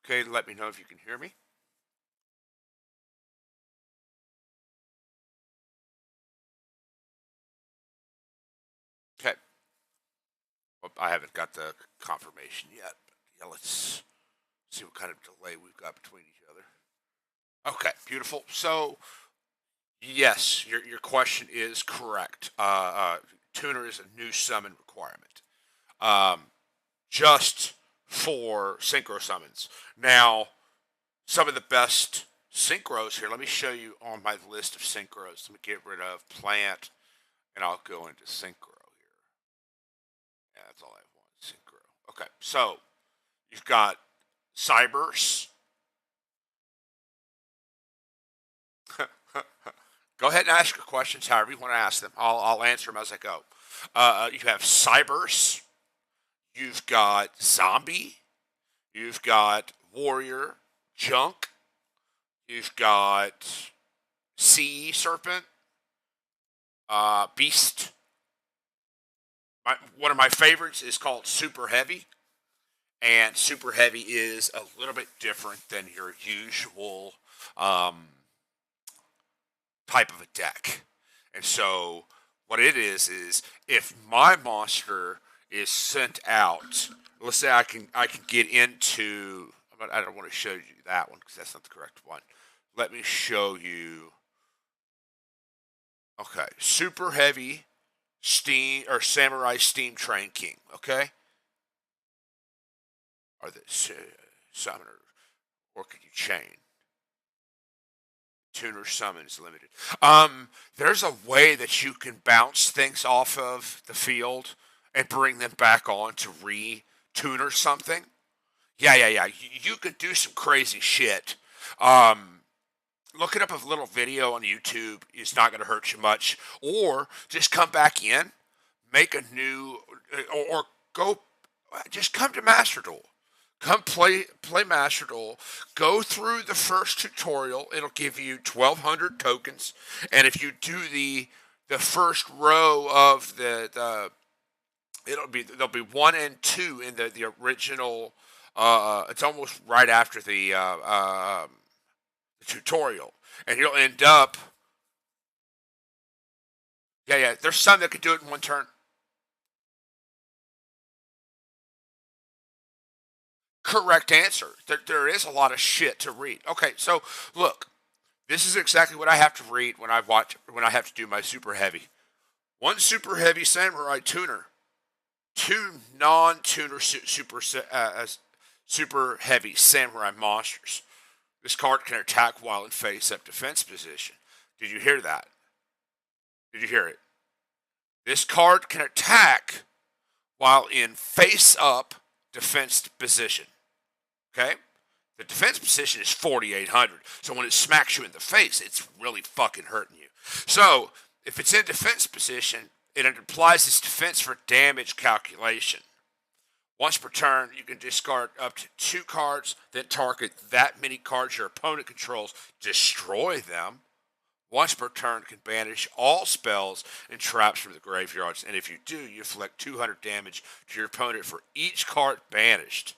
Okay, let me know if you can hear me. Okay. Well, I haven't got the confirmation yet. But yeah, let's see what kind of delay we've got between each other. Okay, beautiful. So, yes, your question is correct. Tuner is a new summon requirement. Um, just for synchro summons. Now, some of the best synchros here. Let me show you on my list of synchros. Let me get rid of plant, and I'll go into synchro here. Yeah, that's all I want. Synchro. Okay, so you've got Cybers. Go ahead and ask your questions however you want to ask them. I'll answer them as I go. You have Cybers. You've got Zombie. You've got Warrior. Junk. You've got Sea Serpent. Beast. One of my favorites is called Super Heavy. And Super Heavy is a little bit different than your usual type of a deck. And so what it is if my monster is sent out, let's say I can get into, but I don't want to show you that one because that's not the correct one. Let me show you. Okay, Super Heavy Steam or Samurai Steam Train King. Okay, or the summoner, or can you chain? Tuner summons limited. There's a way that you can bounce things off of the field and bring them back on to re-tuner something. Yeah. You could do some crazy shit. Um, Looking up a little video on YouTube is not going to hurt you much. Or just come back in, make a new, or go, just come to Master Duel. Come play Master Duel. Go through the first tutorial. It'll give you 1,200 tokens, and if you do the first row of there'll be 1 and 2 in the original. It's almost right after the tutorial, and you'll end up. Yeah. There's some that can do it in one turn. Correct answer. There is a lot of shit to read. Okay, so look, this is exactly what I have to read when I have to do my super heavy. One super heavy samurai tuner, two non-tuner super heavy samurai monsters. This card can attack while in face-up defense position. Did you hear that? Did you hear it? This card can attack while in face-up defense position. Okay? The defense position is 4,800. So when it smacks you in the face, it's really fucking hurting you. So if it's in defense position, it applies its defense for damage calculation. Once per turn, you can discard up to 2 cards, then target that many cards your opponent controls, destroy them. Once per turn, can banish all spells and traps from the graveyards, and if you do, you inflict 200 damage to your opponent for each card banished.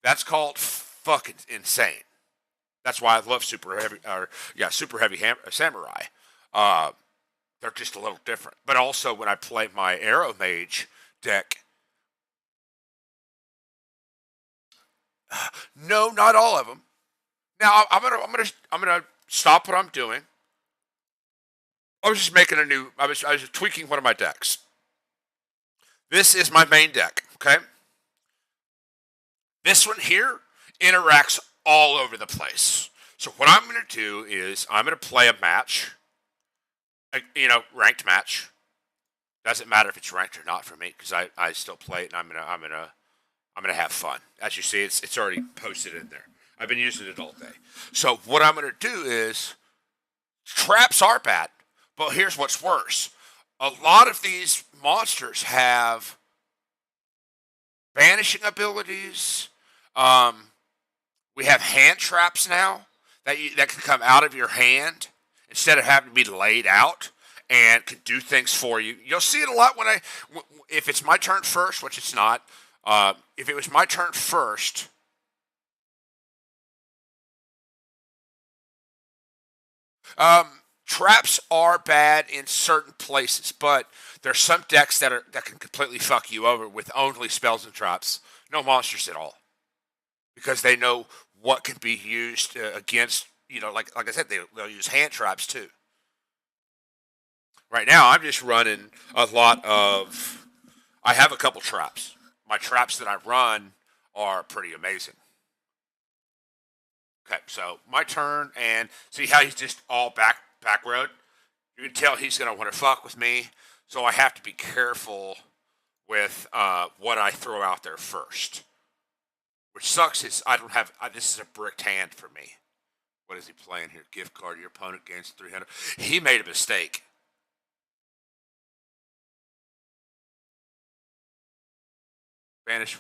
That's called fucking insane. That's why I love super heavy samurai. They're just a little different. But also when I play my Aromage deck, no, not all of them. Now I'm gonna stop what I'm doing. I was just making a new. I was tweaking one of my decks. This is my main deck. Okay. This one here interacts all over the place. So what I'm going to do is I'm going to play a match, ranked match. Doesn't matter if it's ranked or not for me because I still play it and I'm gonna have fun. As you see, it's already posted in there. I've been using it all day. So what I'm going to do is traps are bad, but here's what's worse. A lot of these monsters have banishing abilities. We have hand traps now that can come out of your hand instead of having to be laid out and can do things for you. You'll see it a lot if it's my turn first, which it's not. If it was my turn first, Um, Traps are bad in certain places, but there's some decks that can completely fuck you over with only spells and traps, no monsters at all, because they know what can be used against. Like I said, they'll use hand traps too. Right now, I'm just running a lot of. I have a couple traps. My traps that I run are pretty amazing. Okay, so my turn, and see how he's just all back road. You can tell he's gonna want to fuck with me, so I have to be careful with what I throw out there first. Which sucks is I don't have. This is a bricked hand for me. What is he playing here? Gift card. Your opponent gains 300. He made a mistake. Banish.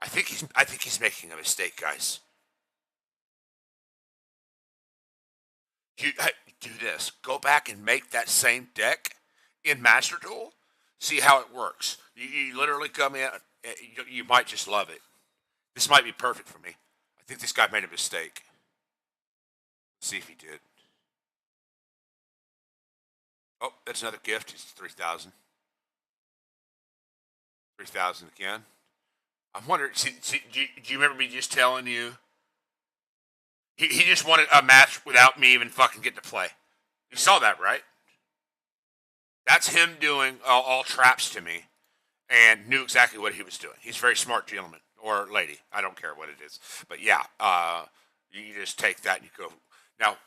I think he's making a mistake, guys. You do this. Go back and make that same deck in Master Duel. See how it works. You literally come in. You might just love it. This might be perfect for me. I think this guy made a mistake. Let's see if he did. Oh, that's another gift. It's 3,000. 3,000 again. I'm wondering. Do you remember me just telling you? He just wanted a match without me even fucking getting to play. You saw that, right? That's him doing all traps to me and knew exactly what he was doing. He's a very smart gentleman or lady. I don't care what it is. But yeah, you just take that and you go. Now,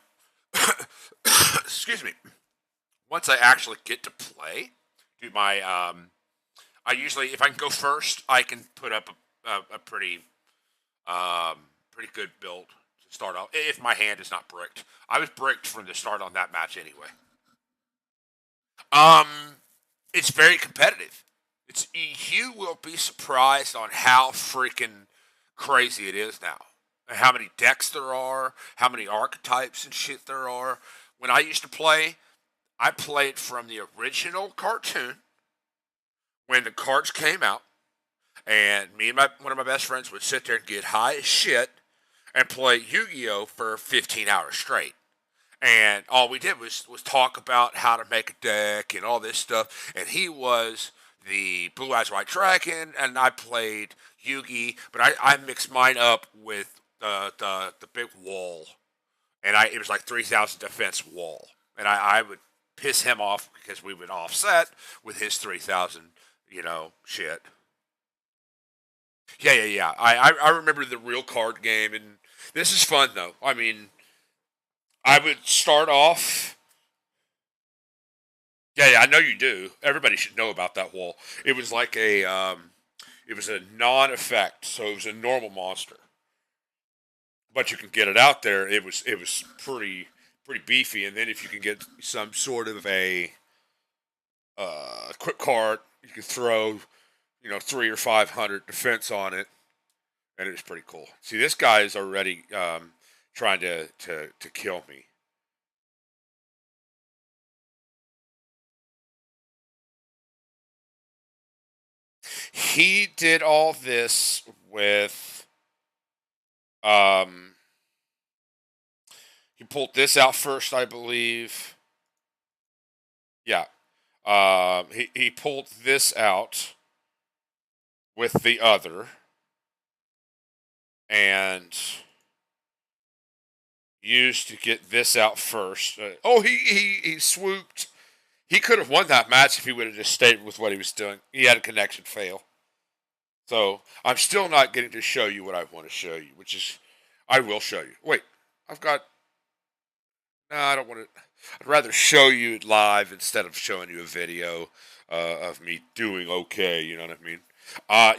excuse me. Once I actually get to play, do my. I usually, if I can go first, I can put up a pretty good build to start off. If my hand is not bricked, I was bricked from the start on that match anyway. Um, it's very competitive. You will be surprised on how freaking crazy it is now. And how many decks there are, how many archetypes and shit there are. When I used to play, I played from the original cartoon when the cards came out, and me and one of my best friends would sit there and get high as shit and play Yu-Gi-Oh for 15 hours straight. And all we did was talk about how to make a deck and all this stuff. And he was the Blue Eyes White Dragon, and I played Yugi, but I mixed mine up with the big wall, and it was like 3,000 defense wall, and I would piss him off because we would offset with his 3,000, shit. Yeah. I remember the real card game, and this is fun though. I mean, I would start off. Yeah, I know you do. Everybody should know about that wall. It was like it was a non-effect, so it was a normal monster, but you can get it out there. It was pretty beefy, and then if you can get some sort of a quick card, you can throw 3 or 500 defense on it, and it was pretty cool. See, this guy is already trying to kill me. He did all this with um he pulled this out first, I believe. Yeah. He pulled this out with the other and used to get this out first. He swooped. He could have won that match if he would have just stayed with what he was doing. He had a connection fail. So I'm still not getting to show you what I want to show you, which is I will show you. Wait, I've got. No, I don't want to. I'd rather show you it live instead of showing you a video of me doing okay. You know what I mean?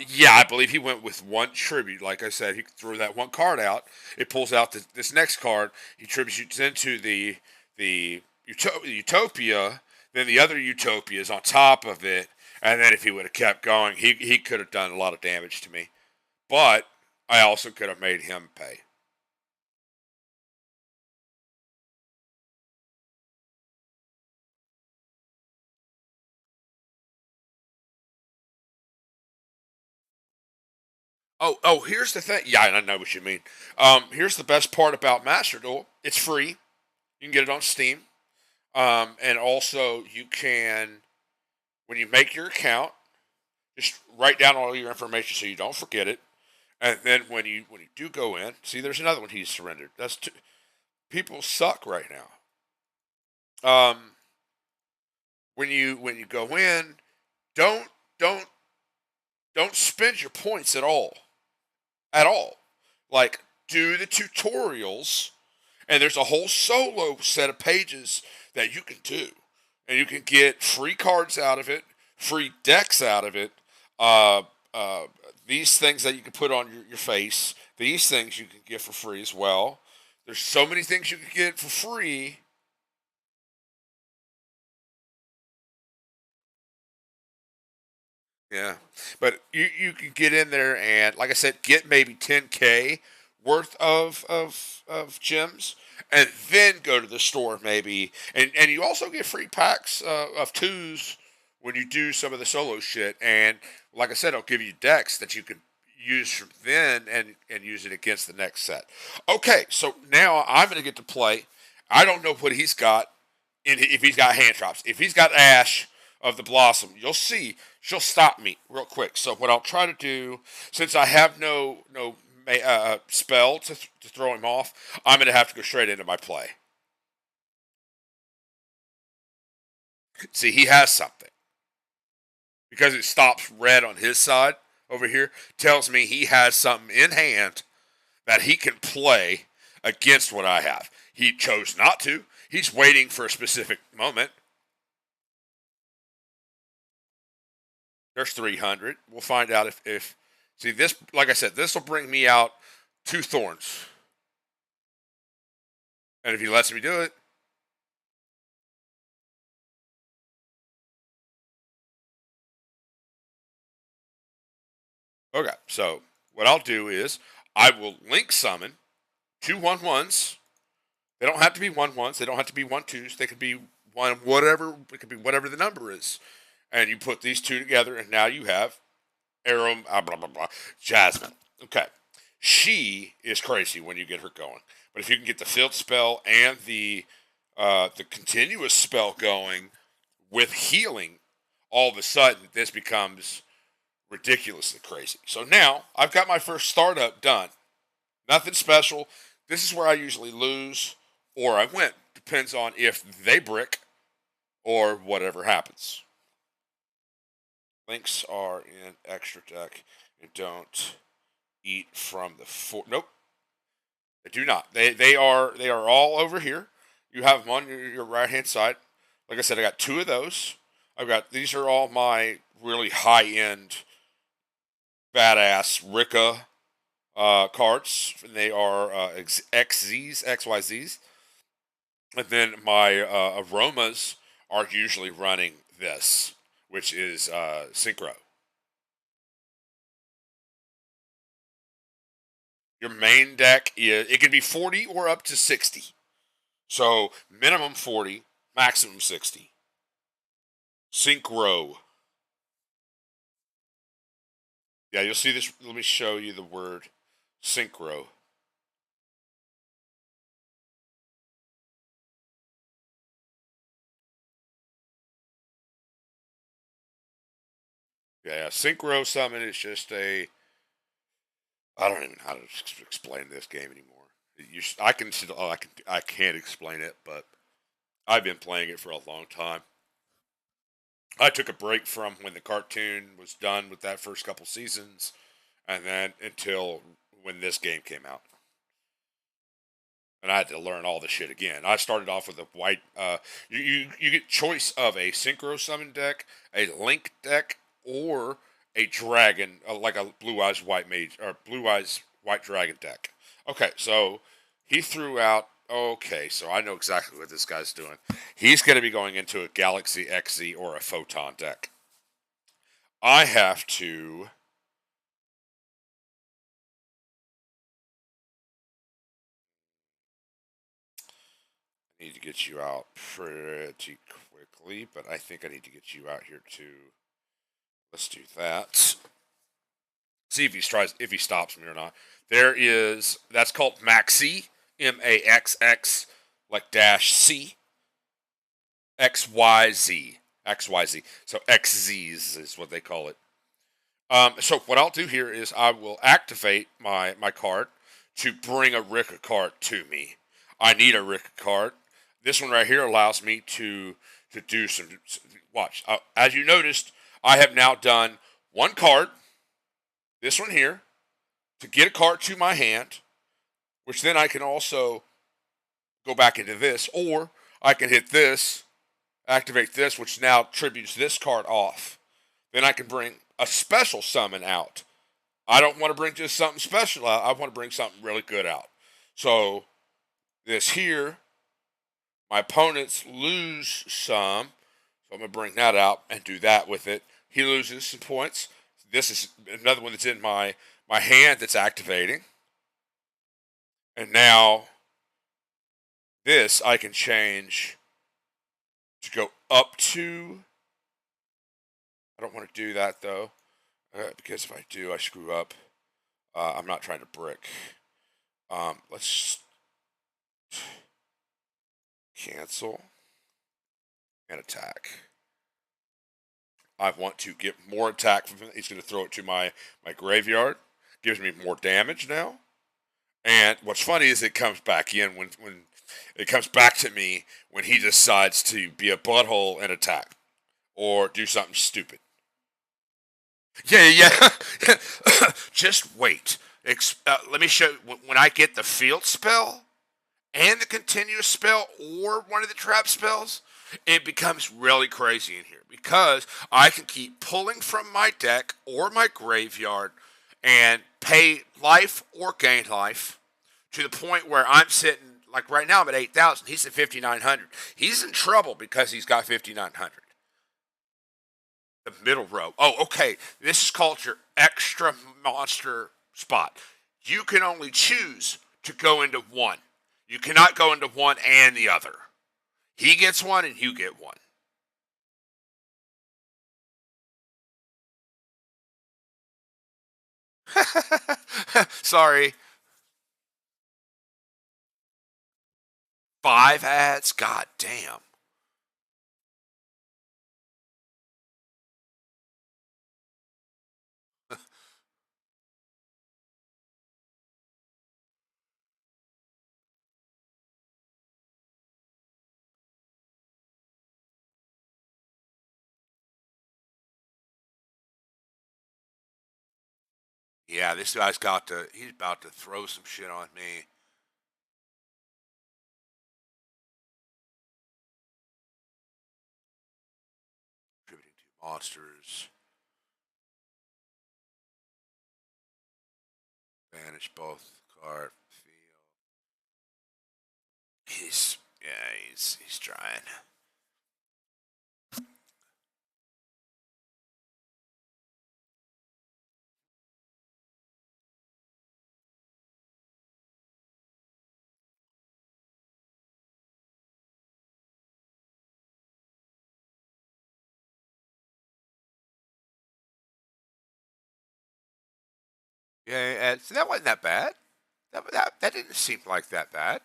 Yeah, I believe he went with one tribute. Like I said, he threw that one card out. It pulls out this next card. He tributes into the Utopia. Then the other Utopia is on top of it. And then if he would have kept going, he could have done a lot of damage to me. But I also could have made him pay. Oh, here's the thing. Yeah, I know what you mean. Here's the best part about Master Duel. It's free. You can get it on Steam. And also you can, when you make your account, just write down all your information so you don't forget it. And then when you do go in, see, there's another one he's surrendered. People suck right now. When you go in, don't don't don't spend your points at all. Like, do the tutorials, and there's a whole solo set of pages that you can do, and you can get free cards out of it, free decks out of it. Uh, uh, these things that you can put on your face, these things you can get for free as well. There's so many things you can get for free. Yeah, but you can get in there and, like I said, get maybe 10K worth of gems, and then go to the store maybe, and you also get free packs of twos when you do some of the solo shit. And like I said, I'll give you decks that you can use from then and use it against the next set. Okay, so now I'm gonna get to play. I don't know what he's got if he's got hand traps. If he's got Ash of the Blossom, you'll see she'll stop me real quick. So what I'll try to do, since I have no spell to throw him off, I'm going to have to go straight into my play. See, he has something because it stops red on his side over here. Tells me he has something in hand that he can play against what I have. He chose not to. He's waiting for a specific moment. There's 300. We'll find out if see this. Like I said, this will bring me out 2 thorns, and if he lets me do it, okay. So what I'll do is I will link summon 2 1/1s. They don't have to be 1/1s. They don't have to be 1/2s. They could be one whatever. It could be whatever the number is, and you put these two together, and now you have Aram, blah blah blah, Jasmine. Okay, she is crazy when you get her going. But if you can get the field spell and the continuous spell going with healing, all of a sudden this becomes ridiculously crazy. So now I've got my first startup done. Nothing special. This is where I usually lose or I win. Depends on if they brick or whatever happens. Links are in extra deck and don't eat from the Nope, they do not. They are all over here. You have them on your right hand side. Like I said, I got 2 of those. I've got these are all my really high end badass Rikka cards. And they are XZs, XYZs. And then my aromas are usually running this, which is synchro. Your main deck is it can be 40 or up to 60. So minimum 40, maximum 60. Synchro. Yeah, you'll see this. Let me show you the word synchro. Yeah, synchro summon is just a. I don't even know how to explain this game anymore. I can still, I can't explain it, but I've been playing it for a long time. I took a break from when the cartoon was done with that first couple seasons, and then until when this game came out, and I had to learn all the shit again. I started off with a white. You get choice of a synchro summon deck, a link deck, or a dragon, like a blue eyes white mage or blue eyes white dragon deck. Okay, so he threw out. Okay, so I know exactly what this guy's doing. He's going to be going into a Galaxy XZ or a Photon deck. I have to. Need to get you out pretty quickly, but I think I need to get you out here too. Let's do that. See if he stops me or not. That's called Maxi, MAXX, like dash C, XYZ, XYZ. So XZs is what they call it. So what I'll do here is I will activate my card to bring a Rikka card to me. I need a Rikka card. This one right here allows me to do some. Watch. As you noticed, I have now done one card. This one here to get a card to my hand, which then I can also go back into this, or I can hit this, activate this, which now tributes this card off. Then I can bring a special summon out. I don't want to bring just something special out. I want to bring something really good out. So this here, my opponents lose some. So I'm going to bring that out and do that with it. He loses some points. This is another one that's in my hand that's activating. And now this I can change to go up to. I don't want to do that though, because if I do, I screw up. I'm not trying to brick. Let's cancel and attack. I want to get more attack from him. He's going to throw it to my graveyard. Gives me more damage now. And what's funny is it comes back in when it comes back to me when he decides to be a butthole and attack or do something stupid. Yeah. Just wait. Let me show you. When I get the field spell and the continuous spell or one of the trap spells, it becomes really crazy in here because I can keep pulling from my deck or my graveyard and pay life or gain life to the point where I'm sitting, like right now I'm at 8,000. He's at 5,900. He's in trouble because he's got 5,900. The middle row. Oh, okay. This is called your extra monster spot. You can only choose to go into one. You cannot go into one and the other. He gets one and you get one. Sorry. 5 ads? God damn. Yeah, this guy's he's about to throw some shit on me. Contributing to monsters. Banish both card field. He's trying. Yeah, and so that wasn't that bad. That didn't seem like that bad.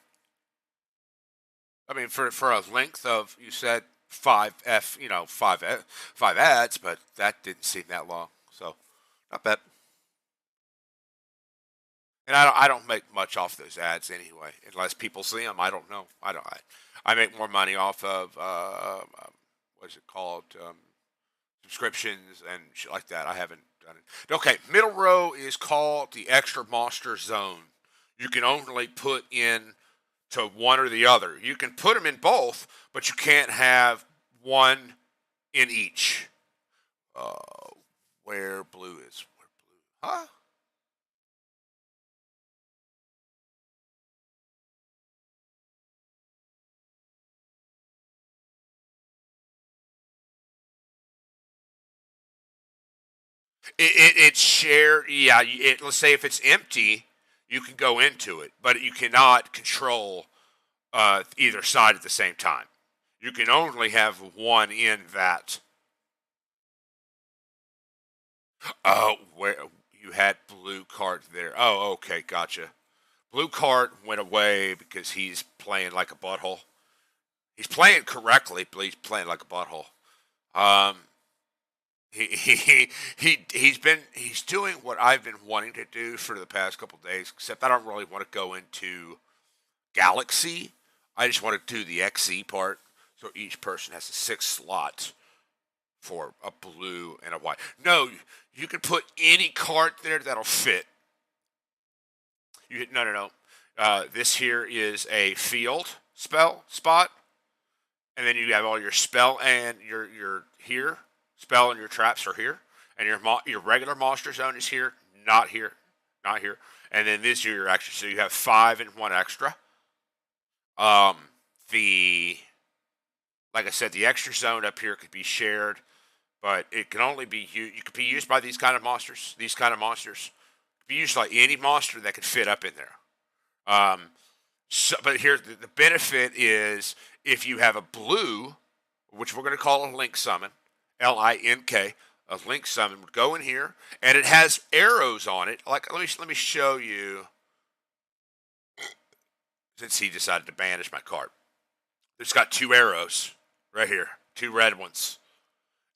I mean, for a length of you said five ads, but that didn't seem that long. So not bad. And I don't make much off those ads anyway, unless people see them. I don't know. I don't. I make more money off of what is it called? Subscriptions and shit like that. I haven't done it. Okay, middle row is called the extra monster zone. You can only put in to one or the other. You can put them in both, but you can't have one in each. Uh, where blue is? Where blue? Huh? It's shared. Yeah. Let's say if it's empty, you can go into it, but you cannot control either side at the same time. You can only have one in that. Where you had card there. Oh, okay, gotcha. Blue card went away because he's playing like a butthole. He's playing correctly, but he's playing like a butthole. Um, he's doing what I've been wanting to do for the past couple of days. Except I don't really want to go into Galaxy. I just want to do the XC part. So each person has a 6 slot for a blue and a white. No, you can put any card there that'll fit. No. This here is a field spell spot, and then you have all your spell and your here spell and your traps are here, and your regular monster zone is here, not here, not here, and then this year you're actually so you have 5 and 1 extra. The like I said, the extra zone up here could be shared, but it can only be used. You could be used by these kind of monsters. These kind of monsters could be used like any monster that could fit up in there. But here the benefit is if you have a blue, which we're going to call a link summon, Link, a link summon would go in here, and it has arrows on it. Like let me show you. Since he decided to banish my card, it's got 2 arrows right here, 2 red ones,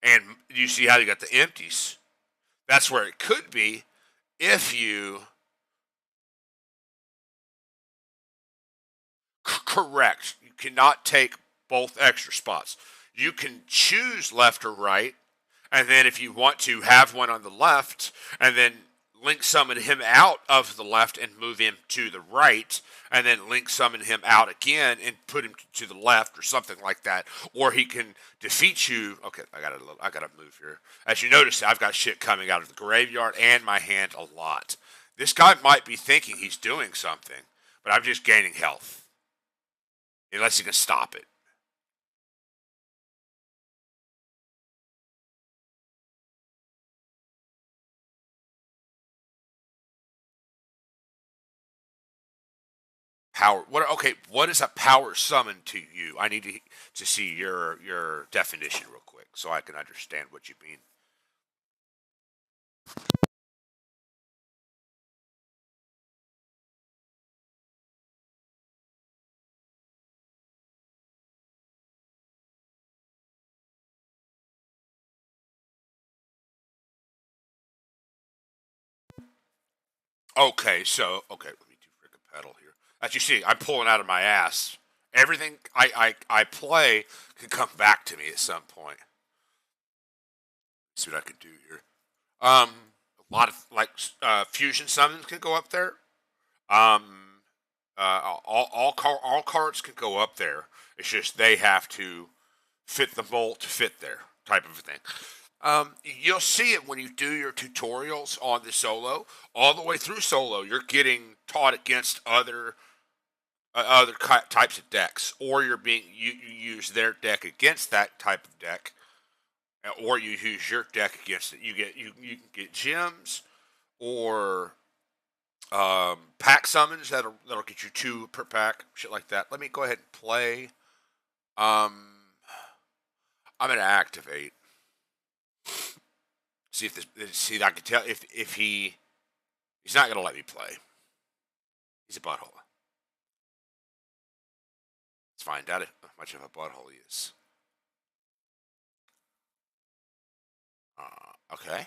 and you see how you got the empties. That's where it could be if you. Correct. You cannot take both extra spots. You can choose left or right, and then if you want to have one on the left, and then link summon him out of the left and move him to the right, and then link summon him out again and put him to the left or something like that. Or he can defeat you. Okay, I gotta move here. As you notice, I've got shit coming out of the graveyard and my hand a lot. This guy might be thinking he's doing something, but I'm just gaining health. Unless you can stop it. Power. What? Okay. What is a power summon to you? I need to see your definition real quick so I can understand what you mean. Okay. So okay. Let me do Rikka pedal here. As you see, I'm pulling out of my ass. Everything I play can come back to me at some point. Let's see what I can do here. A lot of fusion summons can go up there. Um, all cards can go up there. It's just they have to fit the mold to fit there, type of thing. You'll see it when you do your tutorials on the solo. All the way through solo, you're getting taught against other types of decks, or you use their deck against that type of deck, or you use your deck against it. You can get gems or pack summons that'll get you 2 per pack, shit like that. Let me go ahead and play. I'm gonna activate. See if I can tell if he's not gonna let me play. He's a butthole. Let's find out how much of a butthole he is. Okay.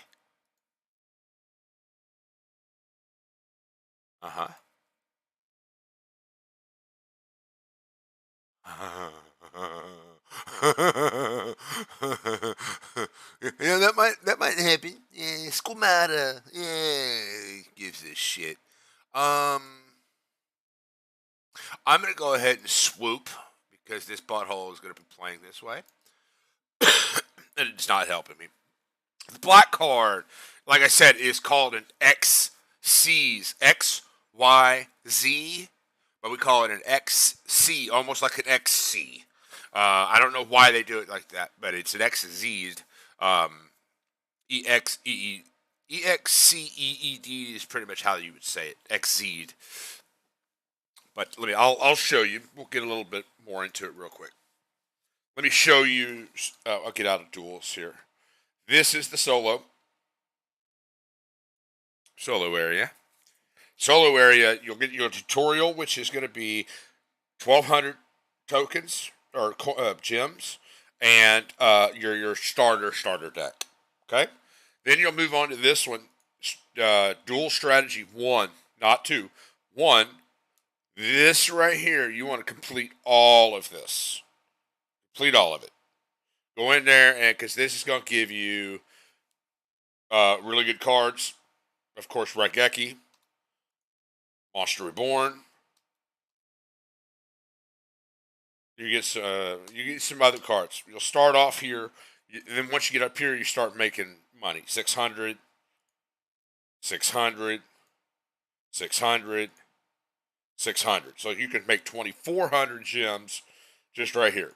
Uh-huh. Yeah, that might happen. Yeah, skumata. Yeah, gives a shit. I'm gonna go ahead and swoop because this butthole is gonna be playing this way, and it's not helping me. The black card, like I said, is called an XC's XYZ, but we call it an XC, almost like an XC. I don't know why they do it like that, but it's an XZ. EXCEED is pretty much how you would say it. XZ. But I'll show you. We'll get a little bit more into it real quick. Let me show you. I'll get out of duels here. This is the solo area. Solo area, you'll get your tutorial, which is going to be 1,200 tokens or gems, and your starter deck. Okay, then you'll move on to this one, dual strategy 1, not 2, 1. This right here, you want to complete all of this. Complete all of it. Go in there, and because this is going to give you really good cards. Of course, Rikka, Monster Reborn. You get some other cards. You'll start off here. Then once you get up here, you start making money. 600, 600, 600, 600. So you can make 2,400 gems just right here.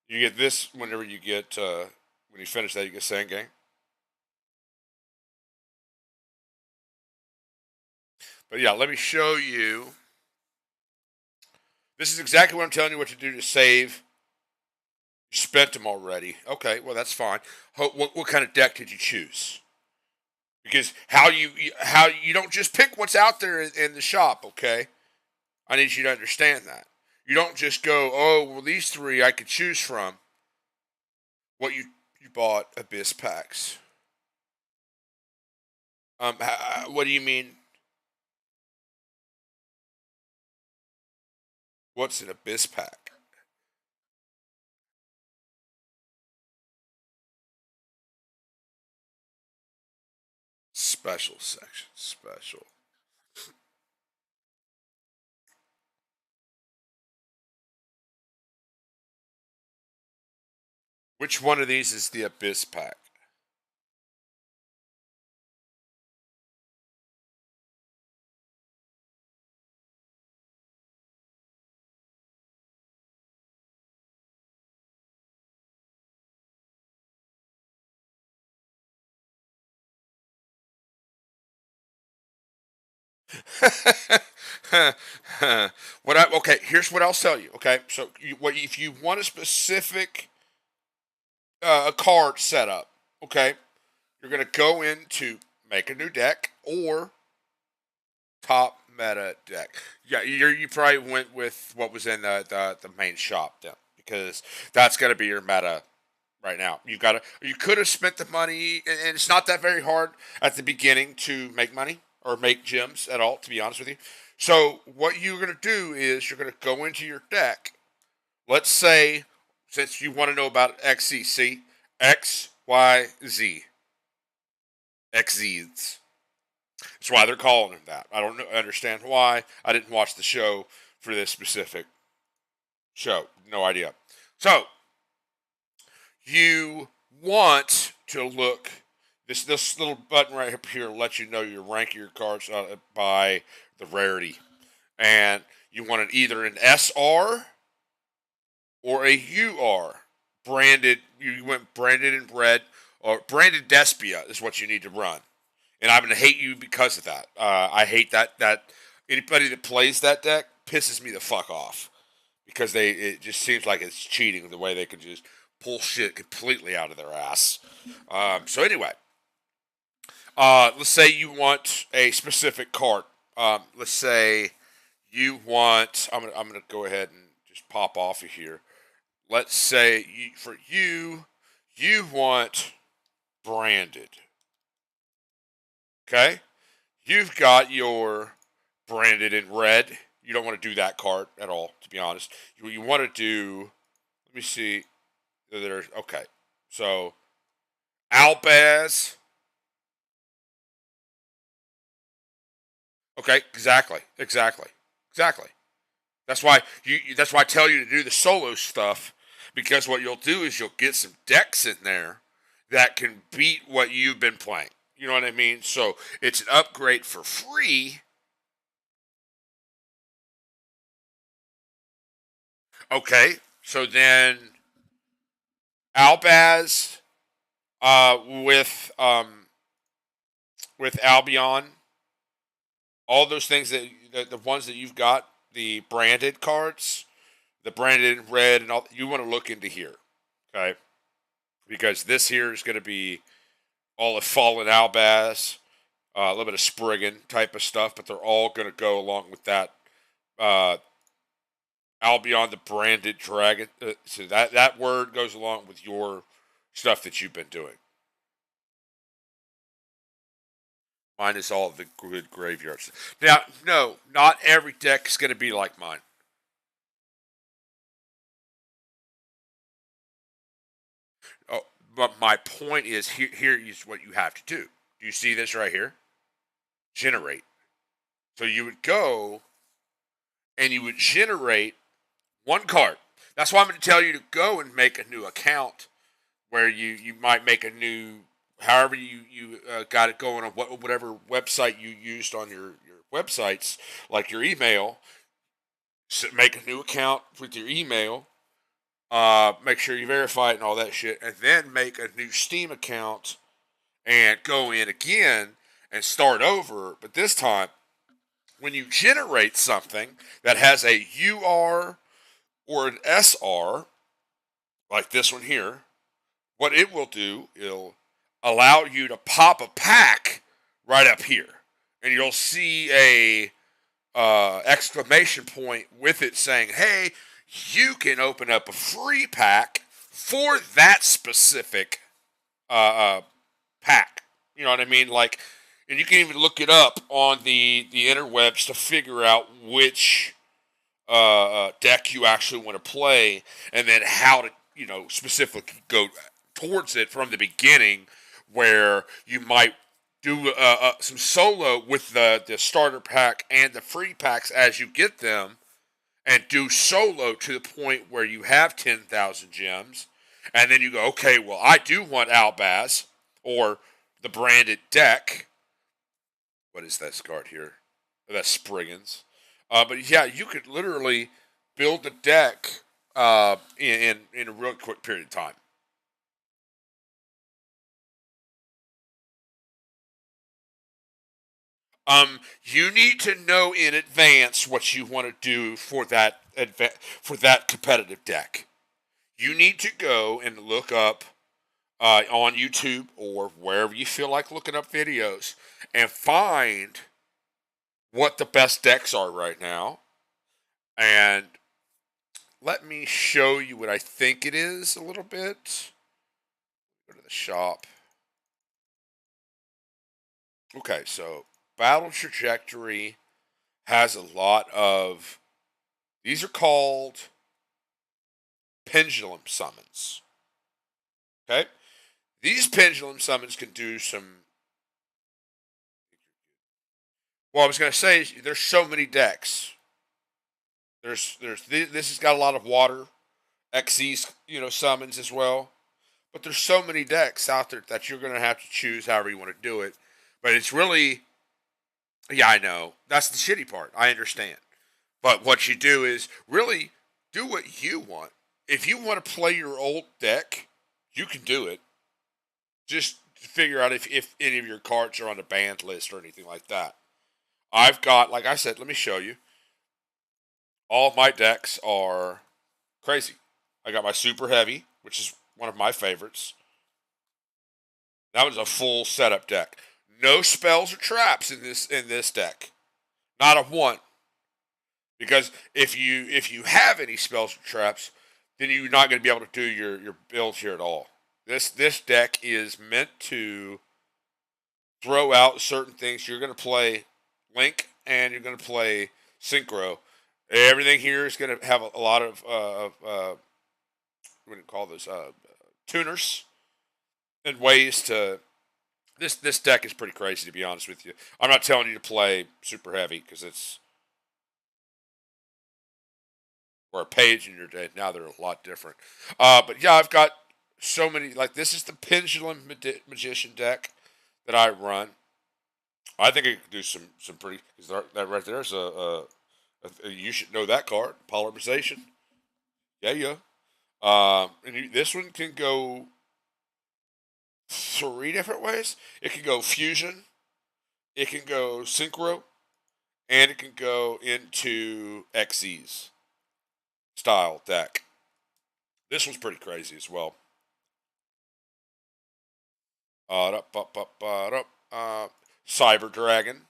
You get this whenever you get, when you finish that, you get sand gang. But yeah, let me show you. This is exactly what I'm telling you what to do to save. You spent them already. Okay, well that's fine. What kind of deck did you choose? Because how you don't just pick what's out there in the shop. Okay, I need you to understand that. You don't just go, oh well, these three I could choose from. What you bought Abyss packs. What do you mean? What's an Abyss pack? Special section. Special. Which one of these is the Abyss pack? Okay, here's what I'll tell you. Okay, so if you want a specific a card setup, okay, you're gonna go into make a new deck or top meta deck. Yeah, you probably went with what was in the main shop then, because that's gonna be your meta right now. You could have spent the money, and it's not that very hard at the beginning to make money or make gems at all, to be honest with you. So what you're gonna do is you're gonna go into your deck. Let's say, since you want to know about XCC, XYZ, XZs. That's why they're calling him that. I don't understand why. I didn't watch the show for this specific show. No idea. So you want to look. This little button right up here lets you know you rank your cards by the rarity, and you want it either an SR or a UR. Branded. You went branded in red, or branded Despia is what you need to run. And I'm going to hate you because of that. I hate that anybody that plays that deck pisses me the fuck off, because it just seems like it's cheating the way they can just pull shit completely out of their ass. So anyway, let's say you want a specific card. Let's say you want. I'm gonna go ahead and just pop off of here. Let's say you want branded. Okay, you've got your branded in red. You don't want to do that card at all, to be honest. You want to do. Let me see. There's okay. So Albaz. Okay, exactly. That's why That's why I tell you to do the solo stuff, because what you'll do is you'll get some decks in there that can beat what you've been playing. You know what I mean? So it's an upgrade for free. Okay, so then Albaz uh, with um, with Albion, all those things the ones that you've got, the branded cards, the branded in red, and all, you want to look into here, okay? Because this here is going to be all of Fallen Albaz. a little bit of Spriggan type of stuff, but they're all going to go along with that uh, Albion the branded dragon. So that word goes along with your stuff that you've been doing. Mine is all the good graveyards. Now, no, not every deck is going to be like mine. Oh, but my point is here is what you have to do. Do you see this right here? Generate. So you would go and you would generate one card. That's why I'm going to tell you to go and make a new account where you might make a new, however you got it going on whatever website you used on your websites, like your email. So make a new account with your email. Make sure you verify it and all that shit, and then make a new Steam account and go in again and start over. But this time, when you generate something that has a UR or an SR, like this one here, what it will do, it'll allow you to pop a pack right up here. And you'll see a exclamation point with it saying, hey, you can open up a free pack for that specific pack. You know what I mean? Like, and you can even look it up on the interwebs to figure out which deck you actually want to play, and then how to, specifically go towards it from the beginning, where you might do some solo with the starter pack and the free packs as you get them, and do solo to the point where you have 10,000 gems, and then you go, okay, well, I do want Albaz, or the branded deck. What is that card here? That's Spriggans. But yeah, you could literally build a deck in a real quick period of time. You need to know in advance what you want to do for that competitive deck. You need to go and look up on YouTube or wherever you feel like looking up videos and find what the best decks are right now. And let me show you what I think it is a little bit. Go to the shop. Okay, so Battle Trajectory has a lot of, these are called pendulum summons. Okay? These pendulum summons can do some, well, I was going to say, there's so many decks. This has got a lot of water, XC's, summons as well. But there's so many decks out there that you're going to have to choose however you want to do it. But it's really, yeah, I know. That's the shitty part. I understand. But what you do is really do what you want. If you want to play your old deck, you can do it. Just figure out if any of your cards are on the banned list or anything like that. I've got, like I said, let me show you. All of my decks are crazy. I got my Super Heavy, which is one of my favorites. That was a full setup deck. No spells or traps in this deck. Not a one. Because if you have any spells or traps, then you're not going to be able to do your builds here at all. This deck is meant to throw out certain things. You're going to play Link and you're going to play Synchro. Everything here is going to have a lot of what do you call those tuners and ways to. This deck is pretty crazy, to be honest with you. I'm not telling you to play Super Heavy because it's, or a page in your day. Now they're a lot different. But yeah, I've got so many. Like, this is the Pendulum Magician deck that I run. I think it could do some pretty. That right there is you should know that card, Polymerization. Yeah. This one can go 3 different ways. It can go Fusion, it can go Synchro, and it can go into XE's style deck. This one's pretty crazy as well. Cyber Dragon.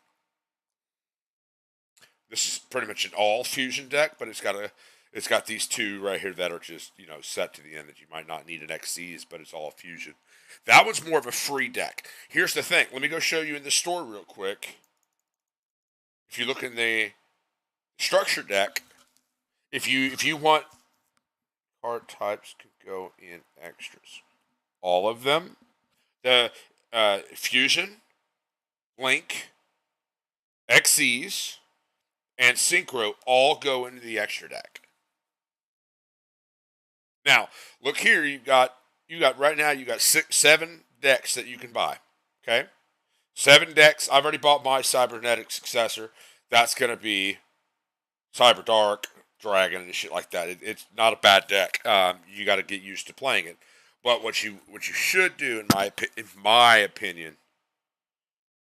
This is pretty much an all fusion deck, but it's got these two right here that are just set to the end that you might not need an XCs, but it's all fusion. That one's more of a free deck. Here's the thing. Let me go show you in the store real quick. If you look in the structure deck, if you want card types could go in extras. All of them. The fusion, Blink, XCs, and Synchro all go into the extra deck. Now, look here, you got right now you got 7 decks that you can buy. Okay? 7 decks. I've already bought my cybernetic successor. That's gonna be Cyber Dark, Dragon, and shit like that. It's not a bad deck. You got to get used to playing it. But what you should do, in my opinion,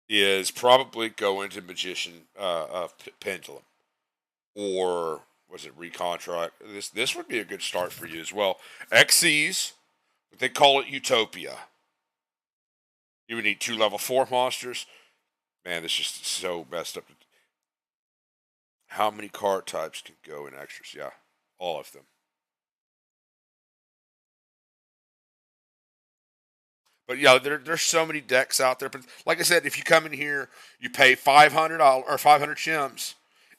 is probably go into Magician of Pendulum, or was it Recontract? This would be a good start for you as well. XCs, they call it Utopia. You would need 2 level 4 monsters. Man, this is just so messed up. How many card types can go in extras? Yeah, all of them. But yeah, there's so many decks out there. But like I said, if you come in here, you pay $500 or 500 gems,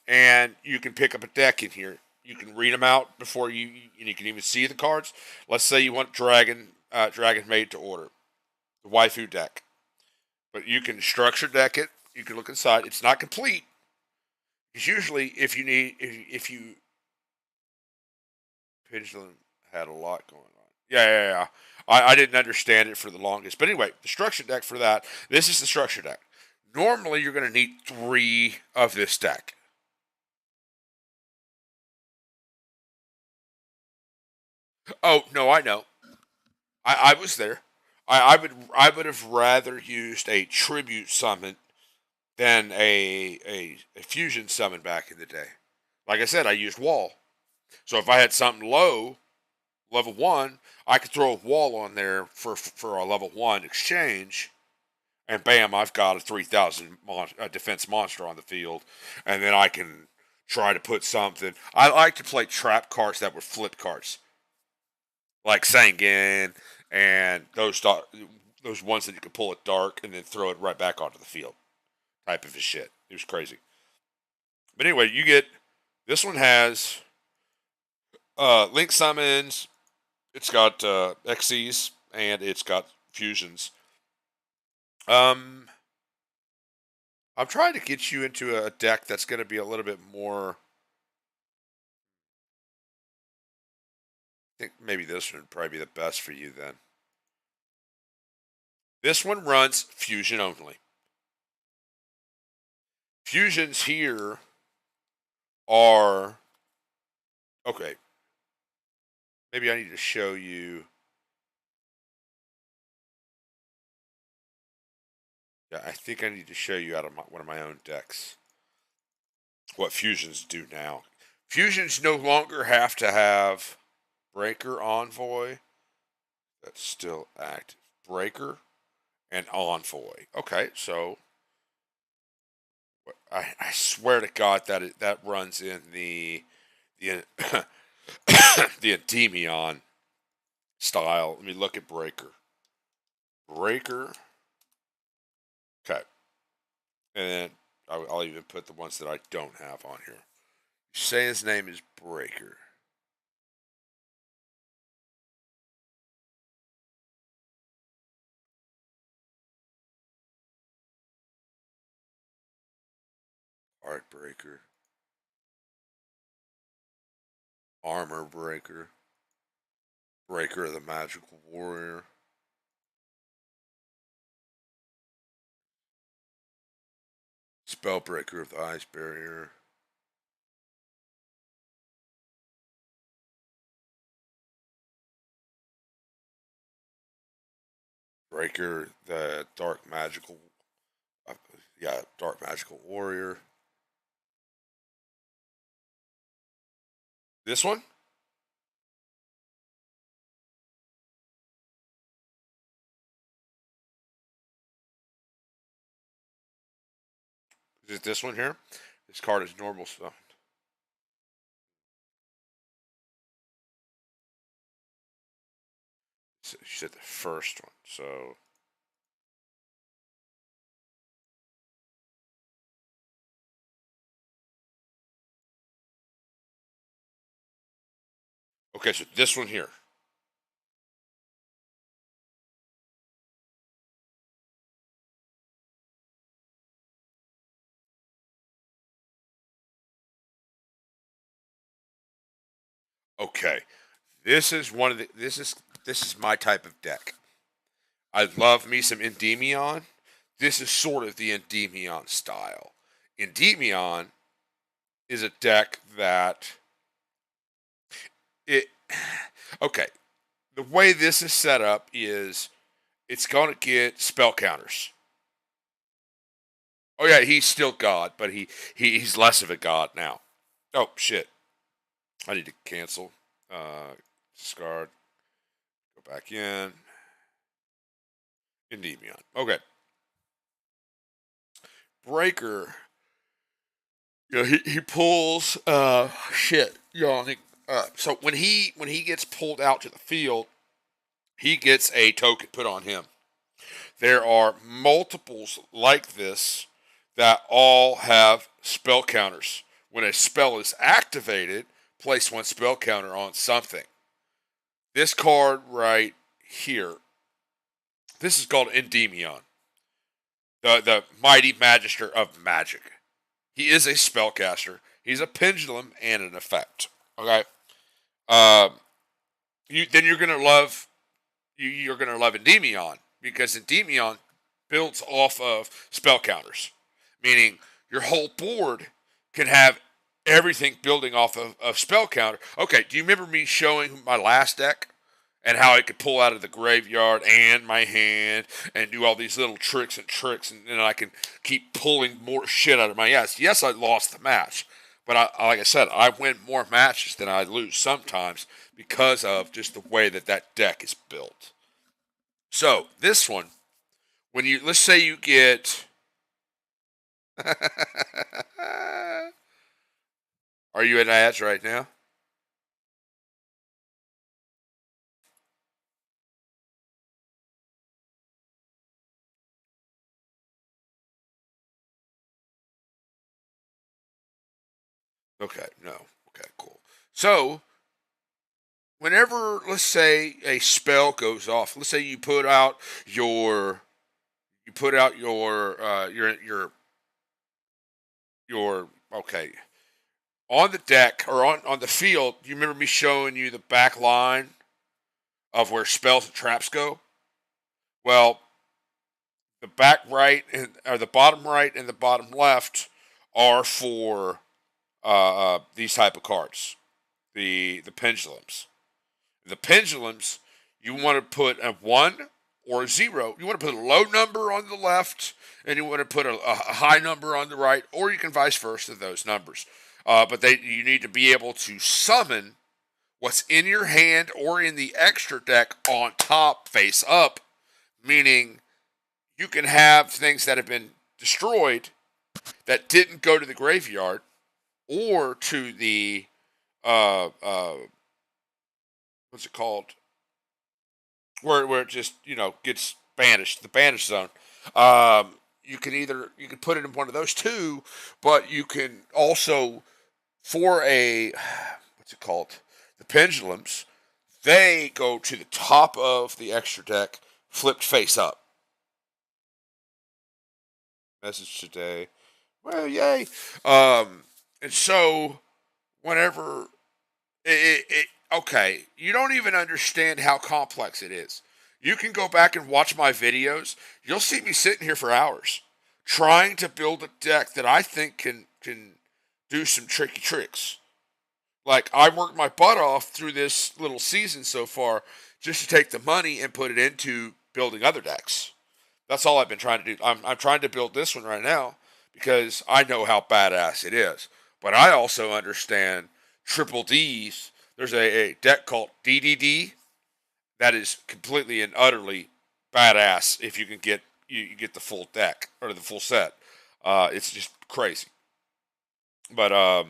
and you can pick up a deck in here. You can read them out before and you can even see the cards. Let's say you want Dragon made to order, the waifu deck. But you can structure deck it. You can look inside. It's not complete. Because usually, if you Pendulum had a lot going on. Yeah. I didn't understand it for the longest. But anyway, the structure deck for that, this is the structure deck. Normally, you're going to need 3 of this deck. Oh, no, I know. I was there. I would have rather used a tribute summon than a fusion summon back in the day. Like I said, I used wall. So if I had something low, level 1, I could throw a wall on there for a level 1 exchange, and bam, I've got a 3,000 defense monster on the field, and then I can try to put something. I like to play trap cards that were flip cards, like Sangan and those ones that you could pull it dark and then throw it right back onto the field, type of a shit. It was crazy. But anyway, this one has link summons. It's got XCs and it's got fusions. I'm trying to get you into a deck that's going to be a little bit more. I think maybe this one would probably be the best for you then. This one runs fusion only. Fusions here are okay. Maybe I need to show you. Yeah, I think I need to show you out of one of my own decks what fusions do now. Fusions no longer have to have Breaker Envoy. That's still active. Breaker and Envoy. Okay, so I swear to God that runs in the the Endymion style. Let me look at Breaker. Breaker. Okay. And then I'll even put the ones that I don't have on here. Say his name is Breaker. Heartbreaker. Armor Breaker. Breaker of the Magical Warrior. Spellbreaker of the Ice Barrier. Breaker, the Dark Magical. Dark Magical Warrior. This one? Is it this one here? This card is normal stuff. So you said the first one, so. Okay, so this one here. Okay, this is one of the. This is my type of deck. I love me some Endymion. This is sort of the Endymion style. Endymion is a deck that it. Okay, the way this is set up is it's going to get spell counters. Oh yeah, he's still God, but he's less of a god now. Oh shit! I need to cancel. Discard. Go back in. Endymion. Okay. Breaker. You know, he pulls shit. You know, so when he gets pulled out to the field, he gets a token put on him. There are multiples like this that all have spell counters. When a spell is activated, place one spell counter on something. This card right here, this is called Endymion, the mighty magister of magic. He is a spellcaster. He's a pendulum and an effect. Okay, you're gonna love you're gonna love Endymion because Endymion builds off of spell counters, meaning your whole board can have everything building off of spell counter. Okay, do you remember me showing my last deck and how I could pull out of the graveyard and my hand and do all these little tricks, and then I can keep pulling more shit out of my ass? Yes, I lost the match, but like I said, I win more matches than I lose sometimes because of just the way that deck is built. So this one, when you let's say you get are you at ads right now? Okay, no. Okay, cool. So, whenever let's say a spell goes off, let's say you put out your okay on the deck or on the field. Do you remember me showing you the back line of where spells and traps go? Well, the back right and or the bottom right and the bottom left are for these type of cards, the pendulums. The pendulums, you want to put a 1 or a 0. You want to put a low number on the left, and you want to put a high number on the right, or you can vice versa those numbers. But you need to be able to summon what's in your hand or in the extra deck on top face up, meaning you can have things that have been destroyed that didn't go to the graveyard or to the what's it called? Where it just gets banished, the banish zone. You can put it in one of those two, but you can also for a what's it called? The pendulums. They go to the top of the extra deck, flipped face up. Message today. Well, yay. And so whenever okay, you don't even understand how complex it is. You can go back and watch my videos. You'll see me sitting here for hours trying to build a deck that I think can do some tricky tricks. Like I worked my butt off through this little season so far just to take the money and put it into building other decks. That's all I've been trying to do. I'm trying to build this one right now because I know how badass it is. But I also understand triple D's. There's a deck called DDD that is completely and utterly badass if you can get you get the full deck or the full set. It's just crazy. But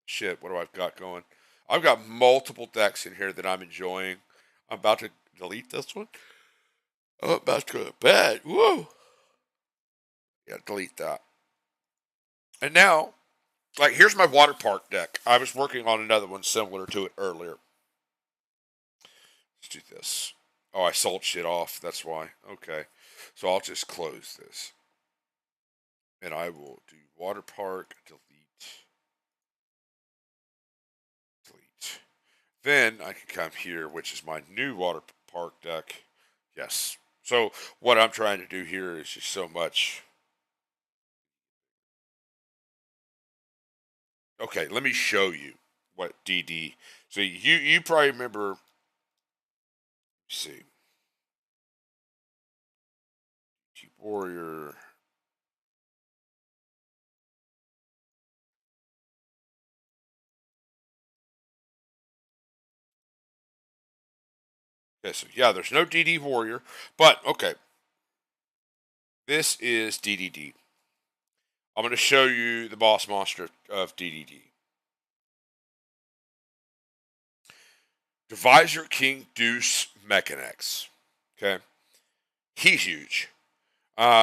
shit, what do I've got going? I've got multiple decks in here that I'm enjoying. I'm about to delete this one. I'm about to go to bed. Whoa. Yeah, delete that. And now, like, here's my water park deck. I was working on another one similar to it earlier. Let's do this. Oh, I sold shit off. That's why. Okay. So I'll just close this. And I will do water park, delete, delete. Then I can come here, which is my new water park deck. Yes. So what I'm trying to do here is just so much. Okay, let me show you what DD. So you probably remember. Let's see, Warrior. Okay, so yeah, there's no DD Warrior, but okay, this is DDD. I'm going to show you the boss monster of DDD. Divisor King Deuce Mechanex. Okay, he's huge.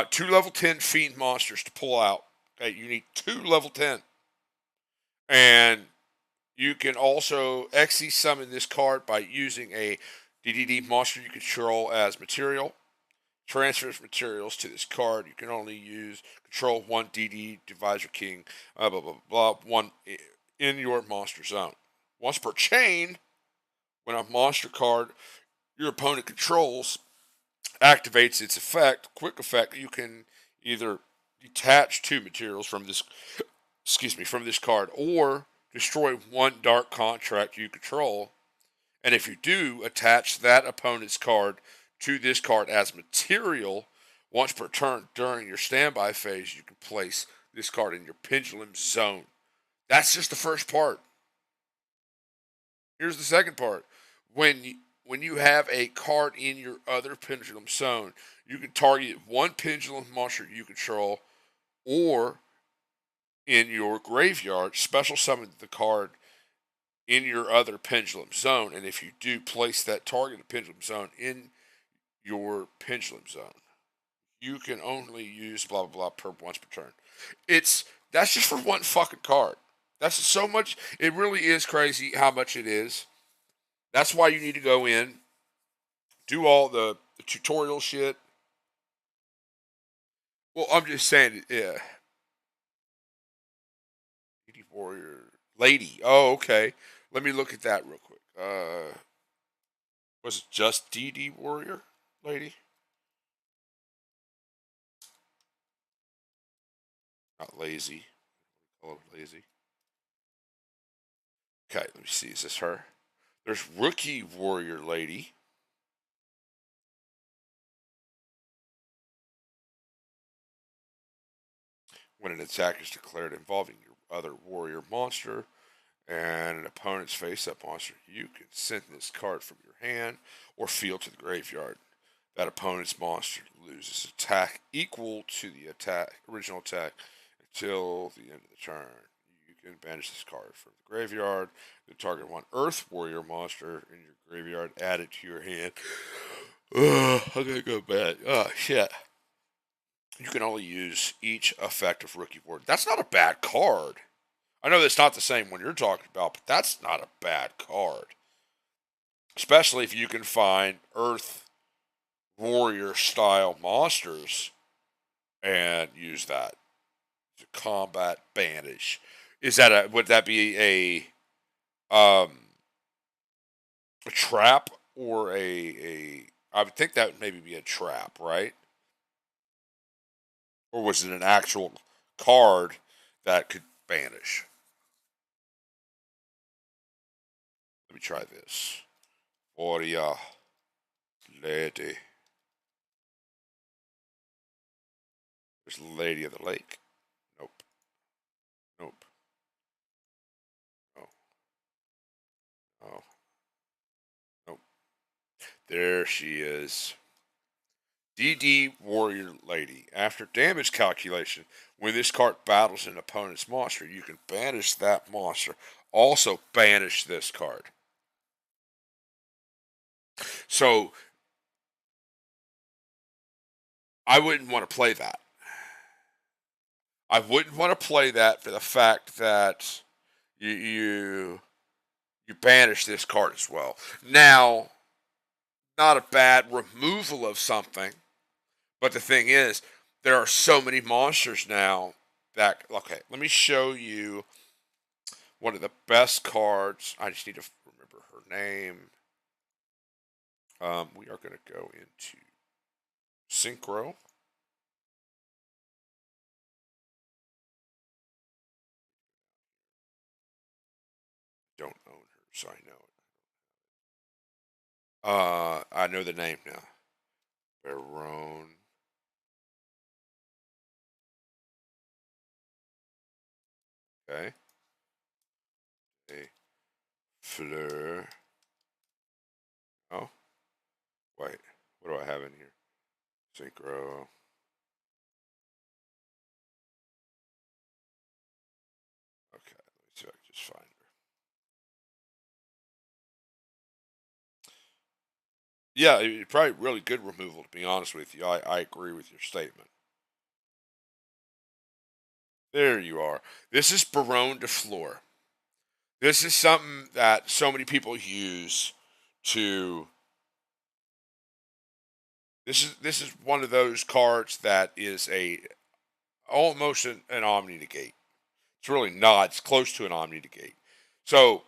Two level 10 fiend monsters to pull out. Okay, you need two level 10, and you can also XE summon this card by using a DDD monster you control as material. Transfers materials to this card. You can only control one DD Divisor King, blah, blah, blah, blah, one in your monster zone. Once per chain, when a monster card your opponent controls activates its effect, quick effect, you can either detach two materials from this, from this card, or destroy one dark contract you control. And if you do, attach that opponent's card to this card as material. Once per turn during your standby phase, you can place this card in your pendulum zone. That's just the first part. Here's the second part. When you have a card in your other pendulum zone, you can target one pendulum monster you control, or in your graveyard, special summon the card in your other pendulum zone. And if you do, place that targeted pendulum zone in your pendulum zone. You can only use blah blah blah per once per turn. That's just for one fucking card. That's so much. It really is crazy how much it is. That's why you need to go in, do all the tutorial shit. Well, I'm just saying, yeah. Lady Warrior. Lady. Oh, okay. Let me look at that real quick. Was it just DD Warrior? Lady? Not lazy. Call it lazy. Okay, let me see. Is this her? There's Rookie Warrior Lady. When an attack is declared involving your other warrior monster and an opponent's face-up monster, you can send this card from your hand or field to the graveyard. That opponent's monster loses attack equal to the original attack until the end of the turn. You can banish this card from the graveyard. The target one Earth Warrior monster in your graveyard, add it to your hand. Ugh, I'm gonna go bad. Oh shit. You can only use each effective rookie ward. That's not a bad card. I know that's not the same one you're talking about, but that's not a bad card. Especially if you can find Earth Warrior style monsters and use that to combat banish. Would that be a trap or a I would think that would maybe be a trap, right? Or was it an actual card that could banish? Let me try this. Warrior Lady. There's Lady of the Lake. Nope. Nope. No. Oh. Nope. There she is. DD Warrior Lady. After damage calculation, when this card battles an opponent's monster, you can banish that monster. Also banish this card. So I wouldn't want to play that. I wouldn't want to play that for the fact that you banish this card as well. Now, not a bad removal of something, but the thing is, there are so many monsters now that, okay, let me show you one of the best cards. I just need to remember her name. We are going to go into Synchro. Don't own her, so I know it. I know the name now. Barone. Okay. A Fleur. Oh, wait. What do I have in here? Synchro. Okay, let me see if I can just find her. Yeah, it's probably really good removal, to be honest with you. I agree with your statement. There you are. This is Barone de Fleur. This is something that so many people use to. This is one of those cards that is almost an Omni negate. It's really not. It's close to an Omni negate. So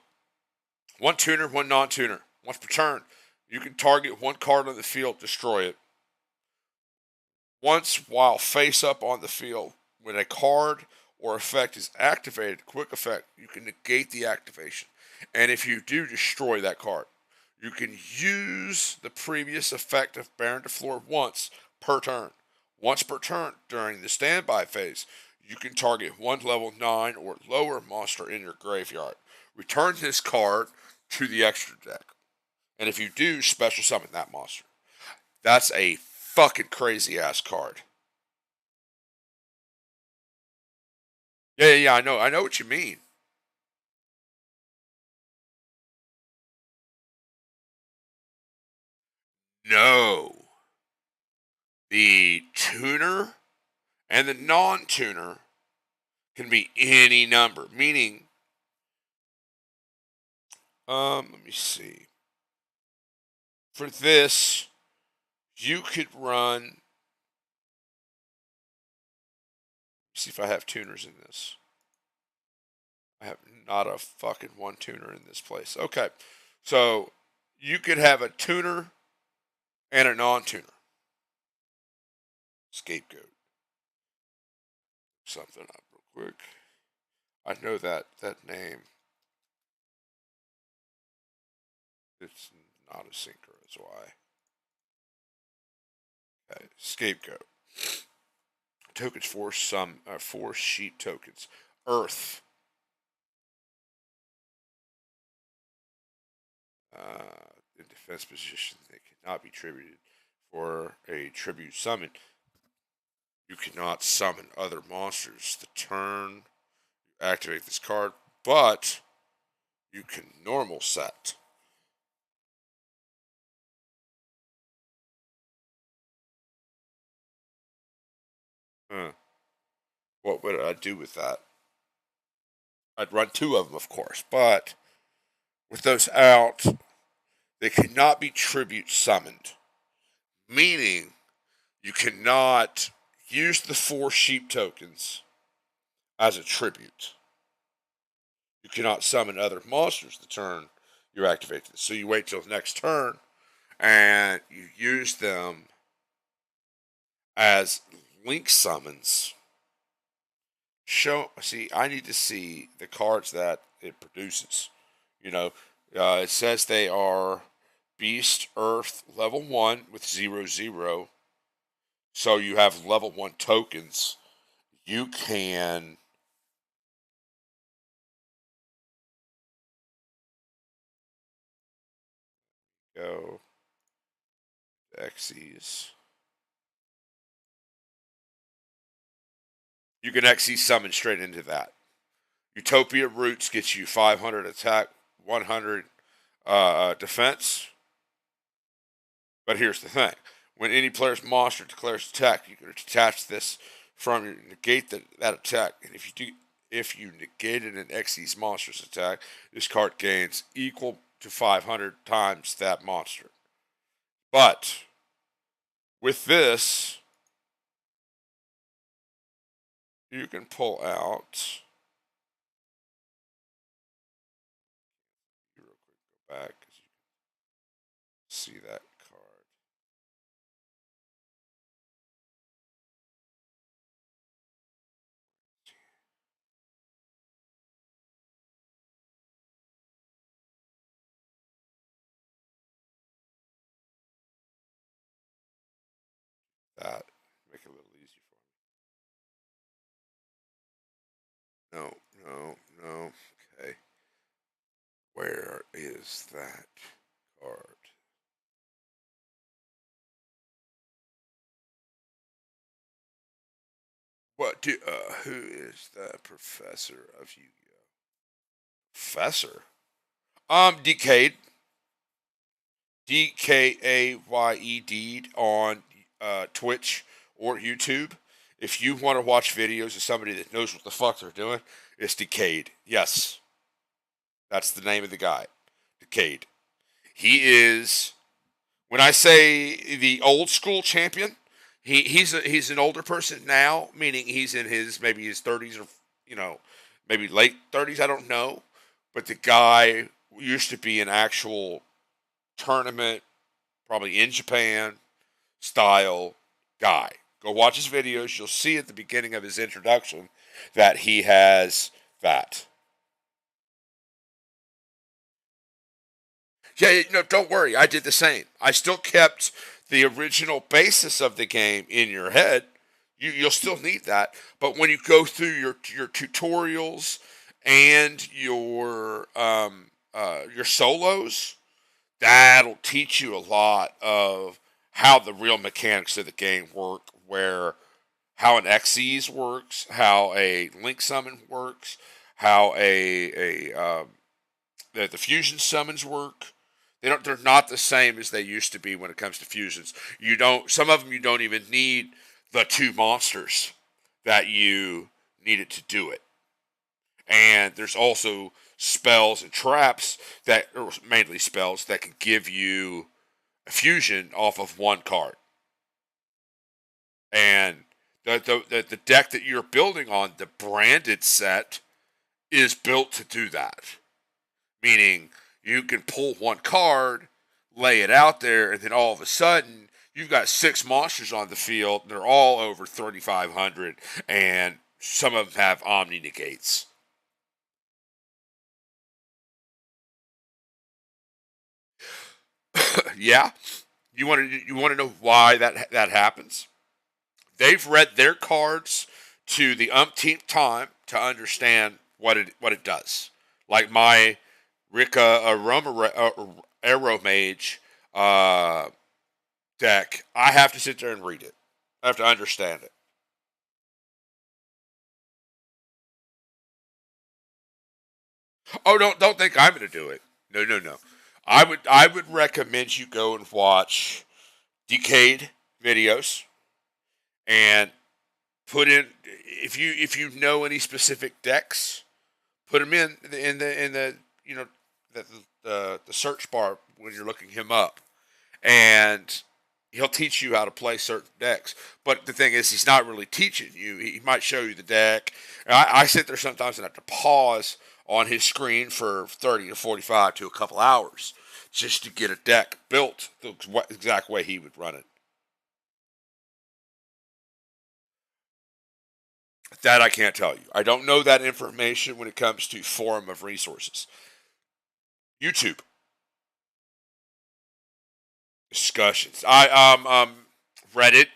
one tuner, one non-tuner. Once per turn, you can target one card on the field, destroy it. Once while face up on the field, when a card or effect is activated, quick effect, you can negate the activation. And if you do destroy that card, you can use the previous effect of Baron de Fleur once per turn. Once per turn during the standby phase, you can target one level 9 or lower monster in your graveyard. Return this card to the extra deck. And if you do, special summon that monster. That's a fucking crazy ass card. Yeah, I know what you mean. No. The tuner and the non-tuner can be any number. Meaning, let me see. For this, you could run. See if I have tuners in this. I have not a fucking one tuner in this place. Okay. So you could have a tuner and a non-tuner. Scapegoat. Something up real quick. I know that name. It's not a synchro, that's why. Okay. Scapegoat. Tokens for some 4 sheep tokens. Earth. In defense position, they cannot be tributed. For a tribute summon, you cannot summon other monsters. The turn you activate this card, but you can normal set. Huh. What would I do with that? I'd run 2 of them, of course, but with those out, they cannot be tribute summoned. Meaning, you cannot use the 4 sheep tokens as a tribute. You cannot summon other monsters the turn you activate this. So you wait till the next turn and you use them as link summons. See, I need to see the cards that it produces. You know, it says they are Beast Earth level 1 with 0/0. So you have level 1 tokens. You can go Xyz. You can XE summon straight into that. Utopia Roots gets you 500 attack, 100 defense. But here's the thing. When any player's monster declares attack, you can detach this from your negate that attack. And if you negated an XE's monster's attack, this card gains equal to 500 times that monster. But with this, you can pull out. Real quick, go back because you can see that card. That make it a little easy for me. No. Okay. Where is that card? Who is the professor of Yu-Gi-Oh? Professor? Decade. DKAYED on Twitch or YouTube. If you want to watch videos of somebody that knows what the fuck they're doing, it's Decade. Yes. That's the name of the guy. Decade. He is, when I say the old school champion, he's an older person now, meaning he's in maybe his 30s or maybe late 30s, I don't know. But the guy used to be an actual tournament, probably in Japan style guy. Go watch his videos. You'll see at the beginning of his introduction that he has that. Yeah, no, don't worry. I did the same. I still kept the original basis of the game in your head. You'll still need that. But when you go through your tutorials and your solos, that'll teach you a lot of how the real mechanics of the game work, how an Xyz works, how a Link summon works, how the fusion summons work. They're not the same as they used to be when it comes to fusions. Some of them you don't even need the two monsters that you needed to do it. And there's also spells and traps or mainly spells, that can give you a fusion off of one card. And the deck that you're building on, the branded set, is built to do that. Meaning, you can pull one card, lay it out there, and then all of a sudden, you've got 6 monsters on the field. They're all over 3,500, and some of them have Omni negates. Yeah, you want to know why that happens? They've read their cards to the umpteenth time to understand what it does. Like my Rikka Aromage deck, I have to sit there and read it. I have to understand it. Oh, don't think I'm going to do it. No. I would recommend you go and watch Decade videos and put in, if you know any specific decks, put them in the the search bar when you're looking him up, and he'll teach you how to play certain decks. But the thing is, he's not really teaching you. He might show you the deck. I sit there sometimes and have to pause on his screen for 30 to 45 to a couple hours just to get a deck built the exact way he would run it. That I can't tell you. I don't know that information when it comes to forum of resources. YouTube discussions. Reddit.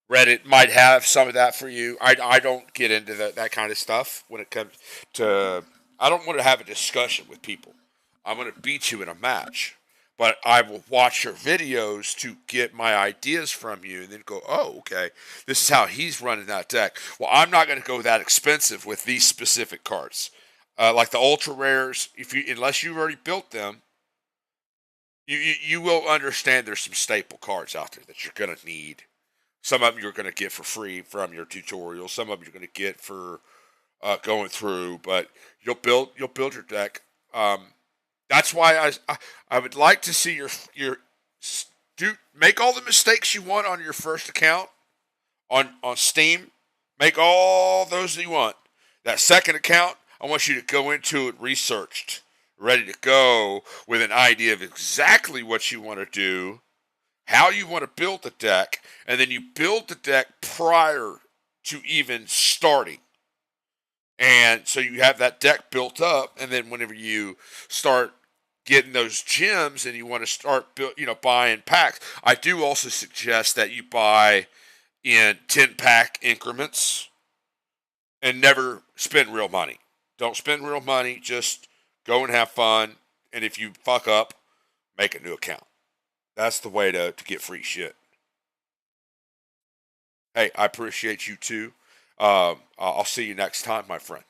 Reddit might have some of that for you. I don't get into that kind of stuff when it comes to. I don't want to have a discussion with people. I'm going to beat you in a match. but I will watch your videos to get my ideas from you and then go, oh, okay, this is how he's running that deck. Well, I'm not going to go that expensive with these specific cards. Like the ultra rares, unless you've already built them, you will understand there's some staple cards out there that you're going to need. Some of them you're going to get for free from your tutorial. Some of them you're going to get for going through, but you'll build your deck. That's why I would like to see your make all the mistakes you want on your first account on Steam. Make all those that you want. That second account, I want you to go into it researched, ready to go with an idea of exactly what you want to do, how you want to build the deck, and then you build the deck prior to even starting. And so you have that deck built up, and then whenever you start getting those gems and you want to start buying packs, I do also suggest that you buy in 10-pack increments and never spend real money. Don't spend real money, just go and have fun, and if you fuck up, make a new account. That's the way to get free shit. Hey, I appreciate you too. I'll see you next time, my friend.